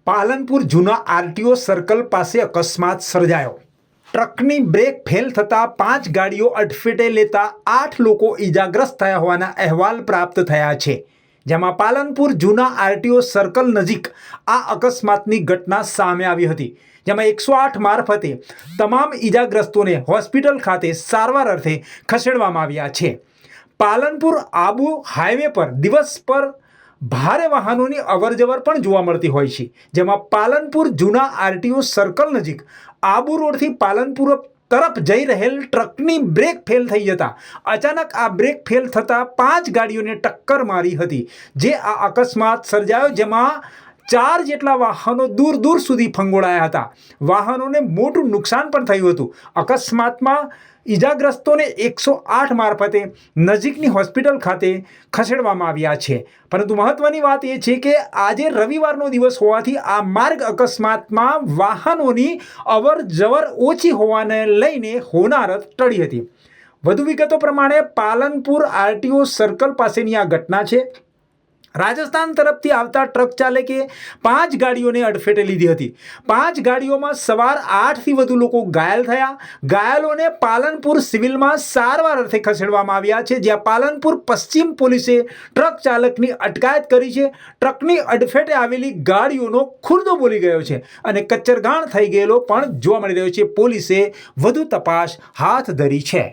પાલનપુર જૂના RTO circle પાસે અકસ્માત સર્જાયો। ટ્રકની બ્રેક ફેલ થતાં 5 ગાડીઓ અડફેટે લેતા 8 લોકો ઈજાગ્રસ્ત થયા હોવાના અહેવાલ પ્રાપ્ત થયા છે, જેમાં પાલનપુર જૂના આરટીઓ સર્કલ નજીક આ અકસ્માતની ઘટના સામે આવી હતી, જેમાં 108 મારફતે તમામ ઈજાગ્રસ્તોને હોસ્પિટલ ખાતે સારવાર અર્થે ખસેડવામાં આવ્યા છે। પાલનપુર આબુ હાઈવે પર દિવસ પર ભારે વાહનોની અવરજવર પણ જોવા મળતી હોય છે, જેમાં પાલનપુર જૂના આરટીઓ સર્કલ નજીક આબુ રોડથી પાલનપુર તરફ જઈ રહેલ ટ્રકની બ્રેક ફેલ થઈ જતા અચાનક આ બ્રેક ફેલ થતાં 5 ગાડીઓને ટક્કર મારી હતી, જે આ અકસ્માત સર્જાયો, જેમાં 4 જેટલા વાહનો દૂર દૂર સુધી ફંગોળાયા હતા। વાહનોને મોટું નુકસાન પણ થયું હતું। અકસ્માતમાં ઈજાગ્રસ્તોને 108 મારફતે નજીકની હોસ્પિટલ ખાતે ખસેડવામાં આવ્યા છે, પરંતુ મહત્વની વાત એ છે કે આજે રવિવારનો દિવસ હોવાથી આ માર્ગ અકસ્માતમાં વાહનોની અવર જવર ઓછી હોવાને લઈને હોનારત ટળી હતી। વધુ વિગતો પ્રમાણે પાલનપુર આરટીઓ સર્કલ પાસેની આ ઘટના છે। રાજસ્થાન તરફથી આવતા ટ્રક ચાલકે 5 ગાડીઓને અડફેટે લીધી હતી। 5 ગાડીઓમાં સવાર 8થી વધુ લોકો ઘાયલ થયા। ઘાયલોને પાલનપુર સિવિલમાં સારવાર અર્થે ખસેડવામાં આવ્યા છે, જ્યાં પાલનપુર પશ્ચિમ પોલીસે ટ્રક ચાલકની અટકાયત કરી છે। ટ્રકની અડફેટે આવેલી ગાડીઓનો ખુરદો બોલી ગયો છે અને કચ્ચરઘાણ થઈ ગયેલો પણ જોવા મળી રહ્યો છે। પોલીસે વધુ તપાસ હાથ ધરી છે।